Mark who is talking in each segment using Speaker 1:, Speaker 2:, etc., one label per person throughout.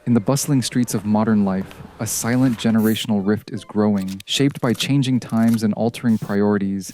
Speaker 1: In the bustling streets of modern life, a silent generational rift is growing, shaped by changing times and altering priorities.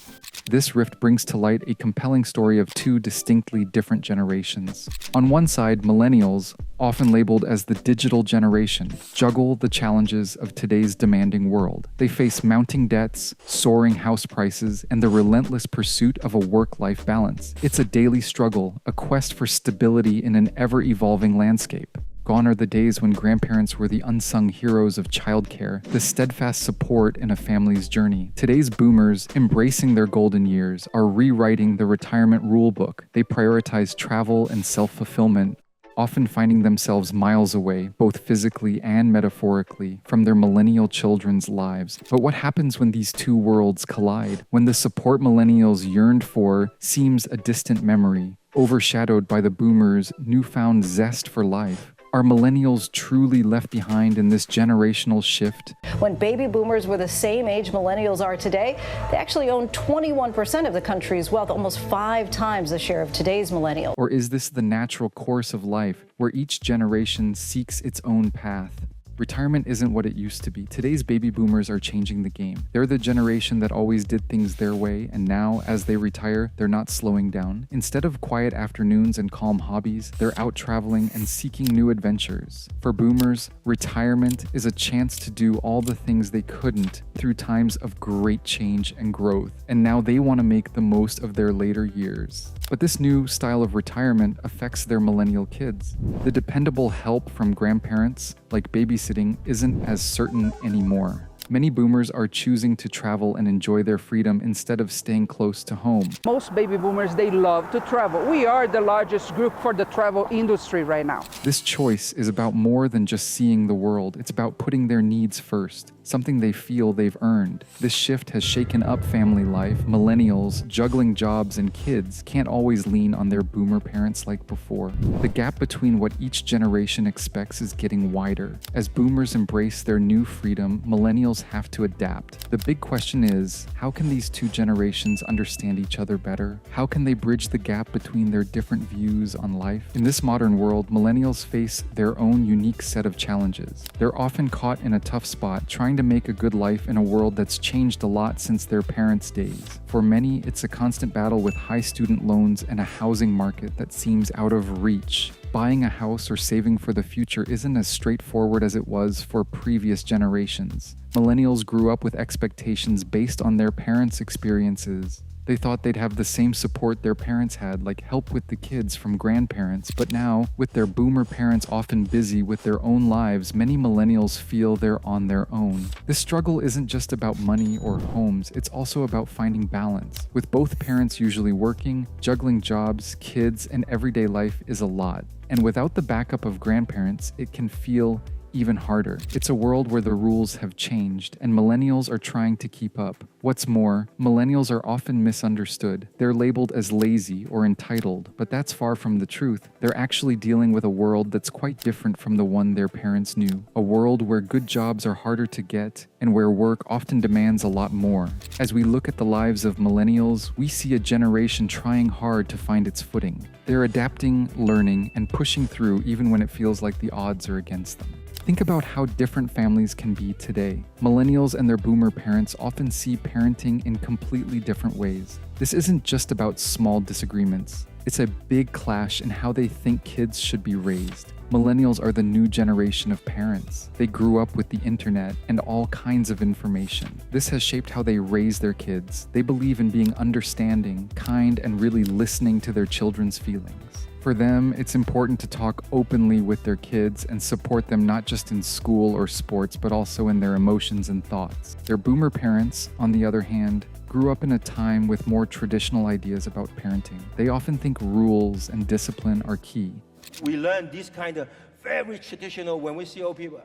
Speaker 1: This rift brings to light a compelling story of two distinctly different generations. On one side, millennials, often labeled as the digital generation, juggle the challenges of today's demanding world. They face mounting debts, soaring house prices, and the relentless pursuit of a work-life balance. It's a daily struggle, a quest for stability in an ever-evolving landscape. Gone are the days when grandparents were the unsung heroes of childcare, the steadfast support in a family's journey. Today's boomers, embracing their golden years, are rewriting the retirement rulebook. They prioritize travel and self-fulfillment, often finding themselves miles away, both physically and metaphorically, from their millennial children's lives. But what happens when these two worlds collide? When the support millennials yearned for seems a distant memory, overshadowed by the boomers' newfound zest for life? Are millennials truly left behind in this generational shift?
Speaker 2: When baby boomers were the same age millennials are today, they actually own 21% of the country's wealth, almost 5 times the share of today's millennials.
Speaker 1: Or is this the natural course of life, where each generation seeks its own path? Retirement isn't what it used to be. Today's baby boomers are changing the game. They're the generation that always did things their way, and now, as they retire, they're not slowing down. Instead of quiet afternoons and calm hobbies, they're out traveling and seeking new adventures. For boomers, retirement is a chance to do all the things they couldn't through times of great change and growth, and now they want to make the most of their later years. But this new style of retirement affects their millennial kids. The dependable help from grandparents, like babysitting, isn't as certain anymore. Many boomers are choosing to travel and enjoy their freedom instead of staying close to home.
Speaker 3: Most baby boomers, they love to travel. We are the largest group for the travel industry right now.
Speaker 1: This choice is about more than just seeing the world. It's about putting their needs first, something they feel they've earned. This shift has shaken up family life. Millennials, juggling jobs and kids, can't always lean on their boomer parents like before. The gap between what each generation expects is getting wider. As boomers embrace their new freedom, millennials have to adapt. The big question is, how can these two generations understand each other better? How can they bridge the gap between their different views on life? In this modern world, millennials face their own unique set of challenges. They're often caught in a tough spot, trying to make a good life in a world that's changed a lot since their parents' days. For many, it's a constant battle with high student loans and a housing market that seems out of reach. Buying a house or saving for the future isn't as straightforward as it was for previous generations. Millennials grew up with expectations based on their parents' experiences. They thought they'd have the same support their parents had, like help with the kids from grandparents, but now, with their boomer parents often busy with their own lives, many millennials feel they're on their own. This struggle isn't just about money or homes, it's also about finding balance. With both parents usually working, juggling jobs, kids, and everyday life is a lot. And without the backup of grandparents, it can feel even harder. It's a world where the rules have changed, and millennials are trying to keep up. What's more, millennials are often misunderstood. They're labeled as lazy or entitled, but that's far from the truth. They're actually dealing with a world that's quite different from the one their parents knew. A world where good jobs are harder to get, and where work often demands a lot more. As we look at the lives of millennials, we see a generation trying hard to find its footing. They're adapting, learning, and pushing through even when it feels like the odds are against them. Think about how different families can be today. Millennials and their boomer parents often see parenting in completely different ways. This isn't just about small disagreements. It's a big clash in how they think kids should be raised. Millennials are the new generation of parents. They grew up with the internet and all kinds of information. This has shaped how they raise their kids. They believe in being understanding, kind, and really listening to their children's feelings. For them, it's important to talk openly with their kids and support them not just in school or sports, but also in their emotions and thoughts. Their boomer parents, on the other hand, grew up in a time with more traditional ideas about parenting. They often think rules and discipline are key.
Speaker 4: We learn this kind of very traditional when we see old people.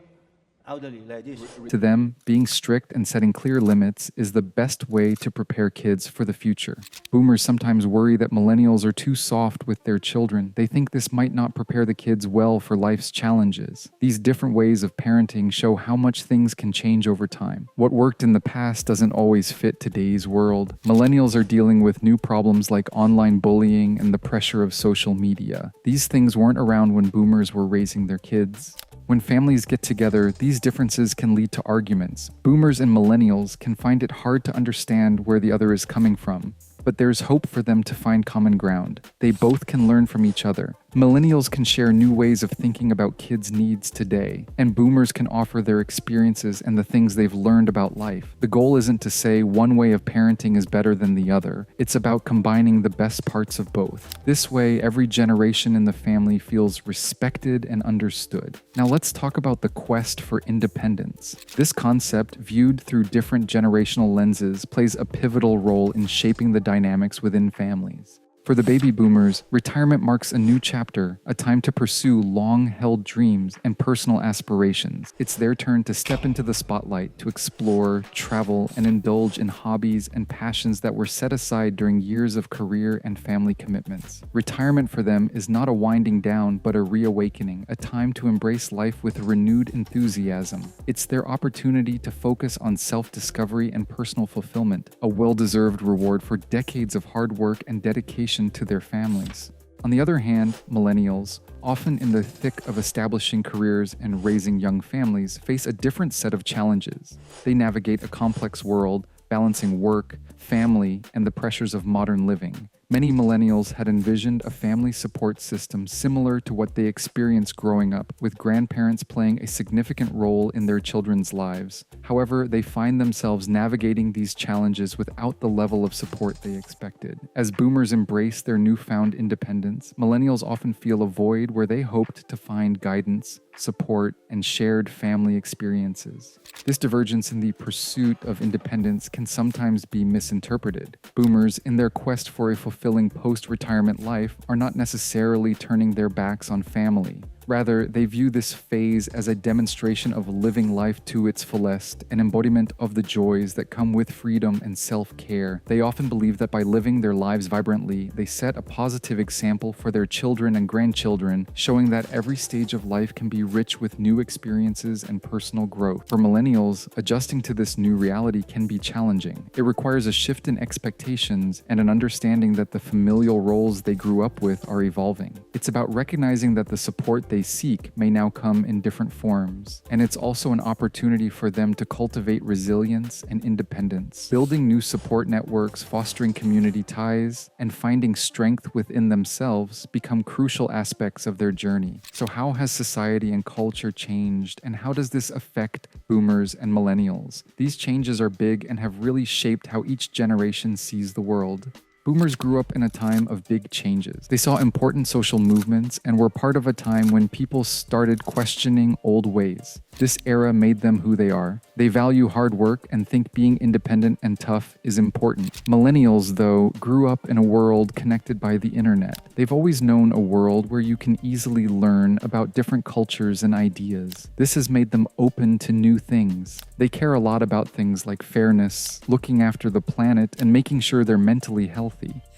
Speaker 4: Elderly like this.
Speaker 1: To them, being strict and setting clear limits is the best way to prepare kids for the future. Boomers sometimes worry that millennials are too soft with their children. They think this might not prepare the kids well for life's challenges. These different ways of parenting show how much things can change over time. What worked in the past doesn't always fit today's world. Millennials are dealing with new problems like online bullying and the pressure of social media. These things weren't around when boomers were raising their kids. When families get together, these differences can lead to arguments. Boomers and millennials can find it hard to understand where the other is coming from, but there's hope for them to find common ground. They both can learn from each other. Millennials can share new ways of thinking about kids' needs today, and boomers can offer their experiences and the things they've learned about life. The goal isn't to say one way of parenting is better than the other. It's about combining the best parts of both. This way, every generation in the family feels respected and understood. Now let's talk about the quest for independence. This concept, viewed through different generational lenses, plays a pivotal role in shaping the dynamics within families. For the baby boomers, retirement marks a new chapter, a time to pursue long-held dreams and personal aspirations. It's their turn to step into the spotlight, to explore, travel, and indulge in hobbies and passions that were set aside during years of career and family commitments. Retirement for them is not a winding down, but a reawakening, a time to embrace life with renewed enthusiasm. It's their opportunity to focus on self-discovery and personal fulfillment, a well-deserved reward for decades of hard work and dedication to their families. On the other hand, millennials, often in the thick of establishing careers and raising young families, face a different set of challenges. They navigate a complex world, balancing work, family, and the pressures of modern living. Many millennials had envisioned a family support system similar to what they experienced growing up, with grandparents playing a significant role in their children's lives. However, they find themselves navigating these challenges without the level of support they expected. As boomers embrace their newfound independence, millennials often feel a void where they hoped to find guidance, support, and shared family experiences. This divergence in the pursuit of independence can sometimes be misinterpreted. Boomers, in their quest for a fulfilling post-retirement life, are not necessarily turning their backs on family. Rather, they view this phase as a demonstration of living life to its fullest, an embodiment of the joys that come with freedom and self-care. They often believe that by living their lives vibrantly, they set a positive example for their children and grandchildren, showing that every stage of life can be rich with new experiences and personal growth. For millennials, adjusting to this new reality can be challenging. It requires a shift in expectations and an understanding that the familial roles they grew up with are evolving. It's about recognizing that the support they seek may now come in different forms, and it's also an opportunity for them to cultivate resilience and independence, building new support networks, fostering community ties, and finding strength within themselves become crucial aspects of their journey. So how has society and culture changed, and how does this affect boomers and millennials? These changes are big and have really shaped how each generation sees the world. Boomers grew up in a time of big changes. They saw important social movements and were part of a time when people started questioning old ways. This era made them who they are. They value hard work and think being independent and tough is important. Millennials, though, grew up in a world connected by the internet. They've always known a world where you can easily learn about different cultures and ideas. This has made them open to new things. They care a lot about things like fairness, looking after the planet, and making sure they're mentally healthy.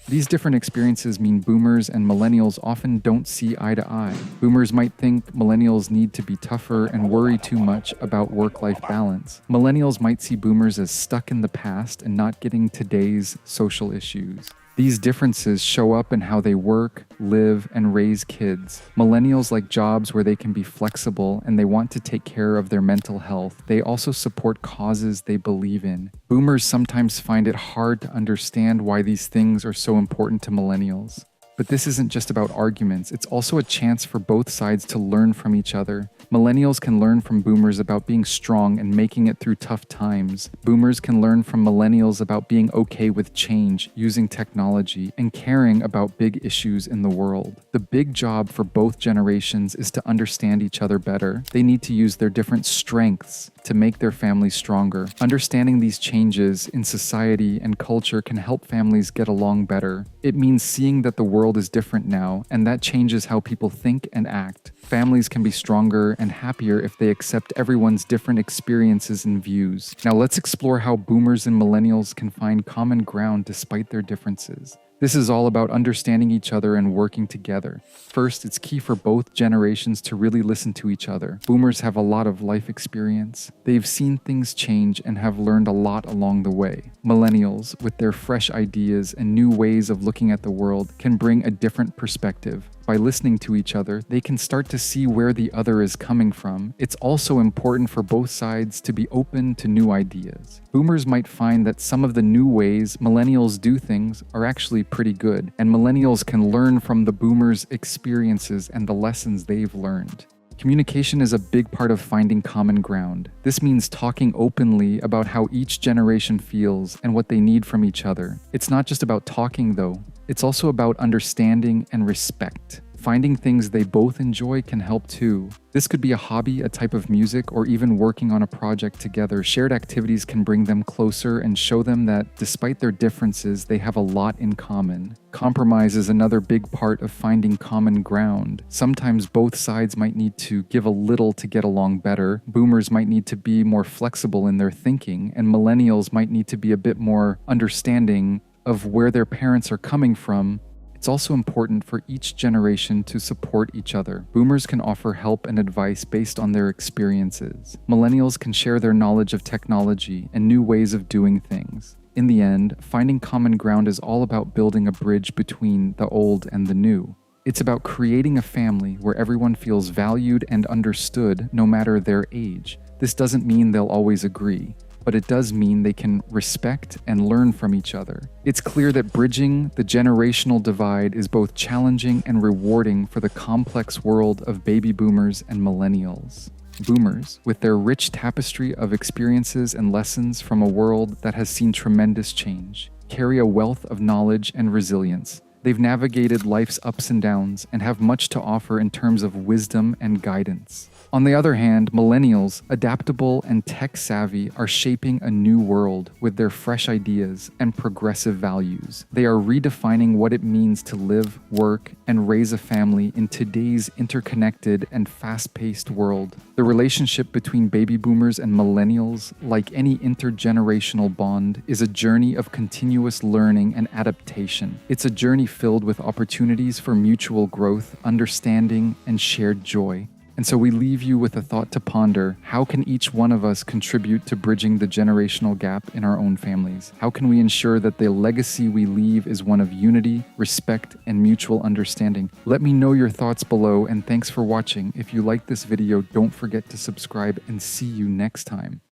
Speaker 1: These different experiences mean boomers and millennials often don't see eye to eye. Boomers might think millennials need to be tougher and worry too much about work-life balance. Millennials might see boomers as stuck in the past and not getting today's social issues. These differences show up in how they work, live, and raise kids. Millennials like jobs where they can be flexible and they want to take care of their mental health. They also support causes they believe in. Boomers sometimes find it hard to understand why these things are so important to millennials. But this isn't just about arguments, it's also a chance for both sides to learn from each other. Millennials can learn from boomers about being strong and making it through tough times. Boomers can learn from millennials about being okay with change, using technology, and caring about big issues in the world. The big job for both generations is to understand each other better. They need to use their different strengths to make their families stronger. Understanding these changes in society and culture can help families get along better. It means seeing that the world is different now, and that changes how people think and act. Families can be stronger and happier if they accept everyone's different experiences and views. Now let's explore how boomers and millennials can find common ground despite their differences. This is all about understanding each other and working together. First, it's key for both generations to really listen to each other. Boomers have a lot of life experience. They've seen things change and have learned a lot along the way. Millennials, with their fresh ideas and new ways of looking at the world, can bring a different perspective. By listening to each other, they can start to see where the other is coming from. It's also important for both sides to be open to new ideas. Boomers might find that some of the new ways millennials do things are actually pretty good, and millennials can learn from the boomers' experiences and the lessons they've learned. Communication is a big part of finding common ground. This means talking openly about how each generation feels and what they need from each other. It's not just about talking, though. It's also about understanding and respect. Finding things they both enjoy can help too. This could be a hobby, a type of music, or even working on a project together. Shared activities can bring them closer and show them that despite their differences, they have a lot in common. Compromise is another big part of finding common ground. Sometimes both sides might need to give a little to get along better. Boomers might need to be more flexible in their thinking, and millennials might need to be a bit more understanding of where their parents are coming from. It's also important for each generation to support each other. Boomers can offer help and advice based on their experiences. Millennials can share their knowledge of technology and new ways of doing things. In the end, finding common ground is all about building a bridge between the old and the new. It's about creating a family where everyone feels valued and understood no matter their age. This doesn't mean they'll always agree, but it does mean they can respect and learn from each other. It's clear that bridging the generational divide is both challenging and rewarding for the complex world of baby boomers and millennials. Boomers, with their rich tapestry of experiences and lessons from a world that has seen tremendous change, carry a wealth of knowledge and resilience. They've navigated life's ups and downs and have much to offer in terms of wisdom and guidance. On the other hand, millennials, adaptable and tech-savvy, are shaping a new world with their fresh ideas and progressive values. They are redefining what it means to live, work, and raise a family in today's interconnected and fast-paced world. The relationship between baby boomers and millennials, like any intergenerational bond, is a journey of continuous learning and adaptation. It's a journey filled with opportunities for mutual growth, understanding, and shared joy. And so we leave you with a thought to ponder: how can each one of us contribute to bridging the generational gap in our own families? How can we ensure that the legacy we leave is one of unity, respect, and mutual understanding? Let me know your thoughts below, and thanks for watching. If you liked this video, don't forget to subscribe, and see you next time.